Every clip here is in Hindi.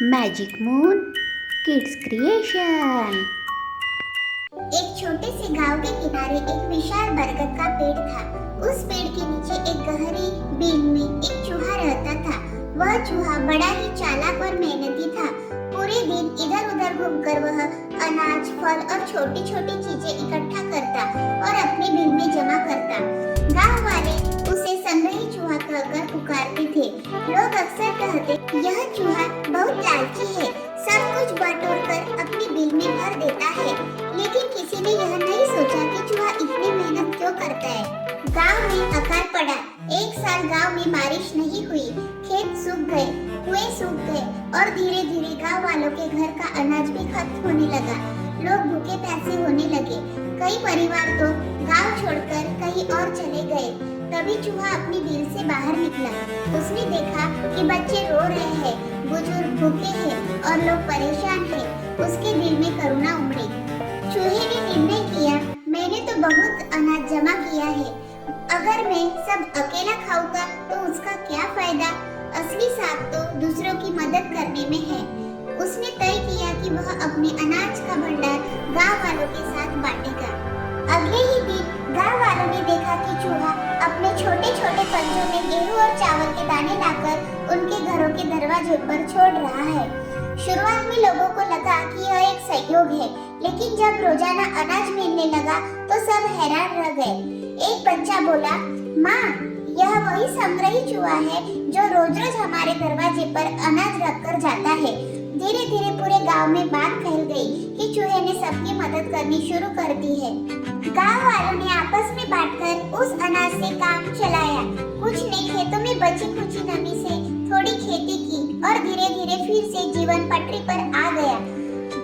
Magic moon kids creation. एक छोटे से गांव के किनारे एक विशाल बरगद का पेड़ था। उस पेड़ के नीचे एक गहरी बीन में एक चूहा रहता था। वह चूहा बड़ा ही चालाक और मेहनती था। पूरे दिन इधर उधर घूमकर वह अनाज, फल और छोटी छोटी चीजें इकट्ठा करता और अपनी बिल में जमा करता। गांव वाले उसे संग्रही चूहा कहकर पुकारते थे। लोग अक्सर कहते, यह चूहा बहुत लालची है, सब कुछ बटोरकर अपनी बिल में भर देता है। लेकिन किसी ने यह नहीं सोचा कि चूहा इतनी मेहनत क्यों करता है। गांव में अकाल पड़ा। एक साल गांव में बारिश नहीं हुई, खेत सूख गए, कुएं सूख गए और धीरे धीरे गांव वालों के घर का अनाज भी खत्म होने लगा। लोग भूखे प्यासे होने लगे। कई परिवार तो गांव छोड़कर कहीं और चले गए। तभी चूहा अपनी बिल से बाहर निकला। उसने देखा कि बच्चे रो रहे हैं, बुजुर्ग भूखे हैं और लोग परेशान हैं। उसके दिल में करुणा उमड़ी। चूहे ने निर्णय किया, मैंने तो बहुत अनाज जमा किया है, अगर मैं सब अकेला खाऊंगा तो उसका क्या फायदा। असली साथ तो दूसरों की मदद करने में है। उसने तय किया कि वह अपने अनाज का भंडार गांव वालों के साथ बांटेगा। अगले ही दिन गांव वालों ने देखा कि चूहा अपने छोटे छोटे पंजों में गेहूं और चावल के दाने लाकर उनके घरों के दरवाजे पर छोड़ रहा है। शुरुआत में लोगों को लगा कि यह एक सहयोग है, लेकिन जब रोजाना अनाज मिलने लगा तो सब हैरान रह गए। एक बच्चा बोला, माँ, यह वही संग्रही चूहा है जो रोज रोज हमारे दरवाजे पर अनाज रखकर जाता है। धीरे धीरे पूरे गांव में बात फैल गई कि चूहे ने सबकी मदद करनी शुरू कर दी है। गांव वालों ने आपस में बांटकर उस अनाज से काम चलाया। कुछ ने खेतों में बची खुची नमी से थोड़ी खेती की और धीरे धीरे फिर से जीवन पटरी पर आ गया।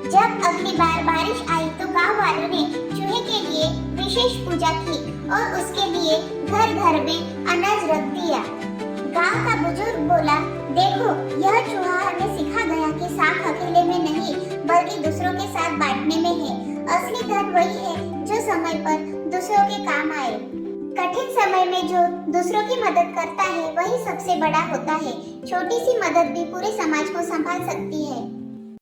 जब अगली बार बारिश आई तो गांव वालों ने चूहे के लिए विशेष पूजा की और उसके लिए घर घर में अनाज रख दिया। गांव का बुजुर्ग बोला, देखो, यह चूहा हमें सिखा गया कि साथ अकेले में नहीं बल्कि दूसरों के साथ बांटने में है। असली धन वही है जो समय पर दूसरों के काम आए। कठिन समय में जो दूसरों की मदद करता है वही सबसे बड़ा होता है। छोटी सी मदद भी पूरे समाज को संभाल सकती है।